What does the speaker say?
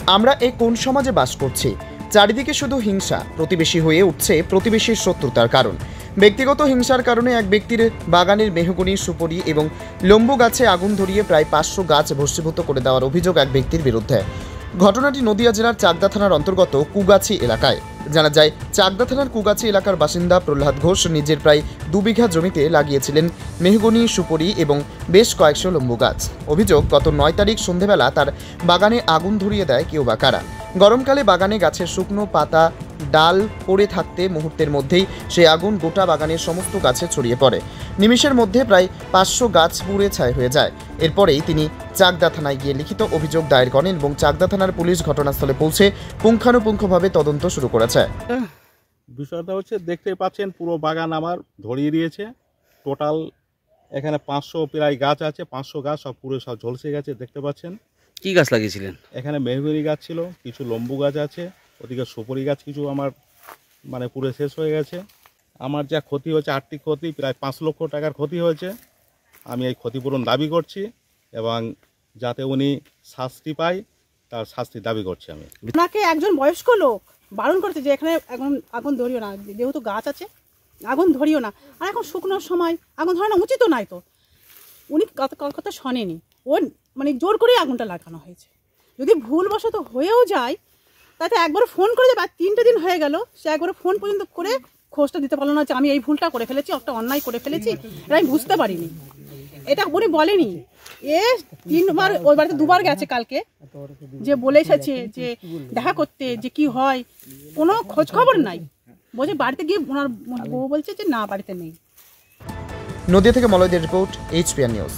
আমরা এই কোন সমাজে বাস করছি? চারিদিকে শুধু হিংসা, প্রতিবেশী হয়ে উঠছে প্রতিবেশীর শত্রুতার কারণ। ব্যক্তিগত হিংসার কারণে এক ব্যক্তির বাগানের মেহগনি, সুপারি এবং লম্বু গাছে আগুন ধরিয়ে প্রায় 500 গাছ ভস্মীভূত করে দেওয়ার অভিযোগ এক ব্যক্তির বিরুদ্ধে। ঘটনাটি নদিয়া জেলার চাকদা থানার অন্তর্গত কুগাছি এলাকায়। জানা যায়, চাকদা থানার কুগাছি এলাকার বাসিন্দা প্রহ্লাদ ঘোষ নিজের প্রায় 2 বিঘা জমিতে লাগিয়েছিলেন মেহগনি, সুপারি এবং বেশ কয়েকশো লম্বু গাছ। অভিযোগ, গত 9 তারিখ সন্ধেবেলা তার বাগানে আগুন ধরিয়ে দেয় কেউ বা কারা। গরমকালে বাগানে গাছের শুকনো পাতা, ডাল পড়ে থাকতে মুহূর্তের মধ্যেই সেই আগুন গোটা বাগানের সমস্ত গাছে ছড়িয়ে পড়ে। নিমেষের মধ্যে প্রায় 500 গাছ পুড়ে ছাই হয়ে যায়। এরপরেই তিনি চাকদা থানায় গিয়ে লিখিত অভিযোগ দায়ের করেন এবং চাকদা থানার পুলিশ ঘটনাস্থলে পৌঁছে পুঙ্খানুপুঙ্খভাবে তদন্ত শুরু করেছে। বিষয়টা হচ্ছে, দেখতেই পাচ্ছেন পুরো বাগান আমার ধরিয়ে দিয়েছে। টোটাল এখানে 500 প্রায় গাছ আছে, 500 গাছ সব পুরো সব ঝলসে গেছে। দেখতে পাচ্ছেন। কি গাছ লাগিয়েছিলেন? এখানে মেহগনি গাছ ছিল, কিছু লম্বু গাছ আছে, ওদিকে সুপারি গাছ কিছু আমার পুরো শেষ হয়ে গেছে। আমার যা ক্ষতি হয়েছে, আর্থিক ক্ষতি প্রায় 5 লক্ষ টাকার ক্ষতি হয়েছে। আমি এই ক্ষতিপূরণ দাবি করছি এবং যাতে উনি শাস্তি পায় তার শাস্তি দাবি করছি আমি। ওনাকে একজন বয়স্ক লোক বারণ করছে যে এখানে আগুন ধরিও না, যেহেতু গাছ আছে আগুন ধরিও না। আর এখন শুকনোর সময় আগুন ধরানো উচিত নয়। তো উনি কথা শোনেনি, ও জোর করে আগুনটা লাগানো হয়েছে। যদি ভুলবশত হয়েও যায় তাতে একবার ফোন করে দেবে। আর 3টে দিন হয়ে গেল, সে একবার ফোন পর্যন্ত করে খোঁজটা দিতে পারলো না যে আমি এই ভুলটা করে ফেলেছি, একটা অন্যায় করে ফেলেছি, এটা আমি বুঝতে পারিনি। এটা উনি বলেনি। 3বার ওই বাড়িতে 2বার গেছে কালকে, যে বলে এসেছে যে দেখা করতে, যে কি হয় কোনো খোঁজ খবর নাই। বলছে বাড়িতে গিয়ে ওনার বউ বলছে যে না, বাড়িতে নেই। নদিয়া থেকে মলয়দের রিপোর্ট, HPN নিউজ।